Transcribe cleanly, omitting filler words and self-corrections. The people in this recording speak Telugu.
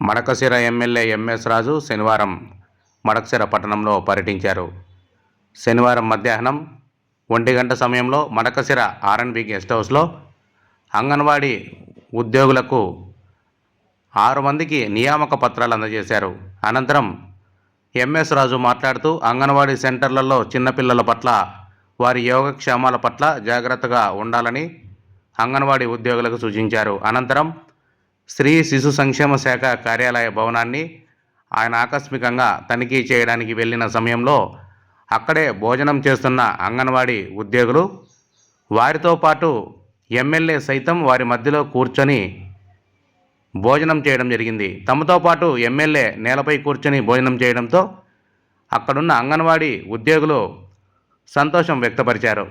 మడకశిర ఎమ్మెల్యే ఎంఎస్ రాజు శనివారం మడకశిర పట్టణంలో పర్యటించారు. శనివారం మధ్యాహ్నం 1 గంట సమయంలో మడకశిర ఆర్ఎన్బి గెస్ట్ హౌస్లో అంగన్వాడీ ఉద్యోగులకు 6 మందికి నియామక పత్రాలు అందజేశారు. అనంతరం ఎంఎస్ రాజు మాట్లాడుతూ అంగన్వాడీ సెంటర్లలో చిన్నపిల్లల పట్ల, వారి యోగక్షేమాల పట్ల జాగ్రత్తగా ఉండాలని అంగన్వాడీ ఉద్యోగులకు సూచించారు. అనంతరం స్త్రీ శిశు సంక్షేమ శాఖ కార్యాలయ భవనాన్ని ఆయన ఆకస్మికంగా తనిఖీ చేయడానికి వెళ్ళిన సమయంలో అక్కడే భోజనం చేస్తున్న అంగన్వాడీ ఉద్యోగులు, వారితో పాటు ఎమ్మెల్యే సైతం వారి మధ్యలో కూర్చొని భోజనం చేయడం జరిగింది. తమతో పాటు ఎమ్మెల్యే నేలపై కూర్చొని భోజనం చేయడంతో అక్కడున్న అంగన్వాడీ ఉద్యోగులు సంతోషం వ్యక్తపరిచారు.